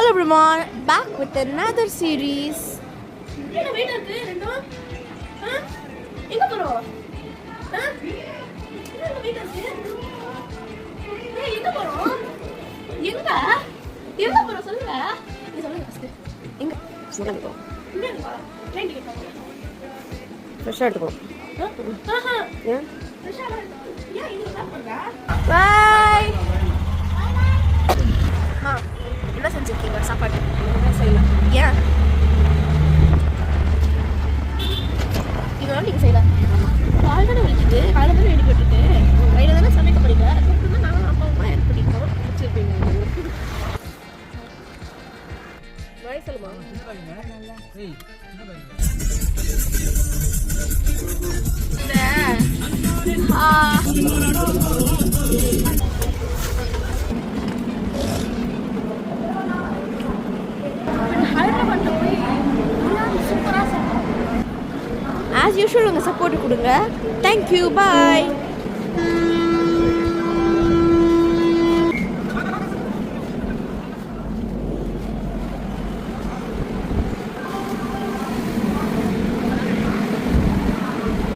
everyone, back with another series. என்ன wait இருக்கு ரெண்டும்? எங்க போறோம்? என்ன வெயிட் இருக்கு? எங்க போறோம்? எங்க? எங்க போறோம் சொல்லுங்க. நீ சொல்லுங்க ஃபர்ஸ்ட். எங்க? சிங்கப்பூர். இங்க வா. ட்ரெயின் டிக்கெட் வாங்க. ஃப்ரெஷ்ஷாக எடுத்துக்கோ. ஏன்? ஃப்ரெஷ்ஷா ஏன் இங்க ஸ்டார்ட் பண்ற? பாய். என்ன செஞ்சிருக்கீங்க சாப்பாடு? என்ன செய்யலாம்? ஏன்? இதெல்லாம் நீங்கள் செய்யலாம். கால் தானே வலிக்குது. கால் தானே வெடி போட்டுருக்கு. கையில தானே சமைக்க போறீங்க. கூப்பிட்டு நான் அப்பா அம்மா ஹெல்ப் பண்ணிருக்கோம். வச்சிருப்பீங்க. மழை சொல்லுமா? ஹைதராபாத்ல போய் சூப்பரா சாப்பிட்டோம். ஆஸ் யூஷுவல் உங்கள் சப்போர்ட் கொடுங்க. Thank you bye.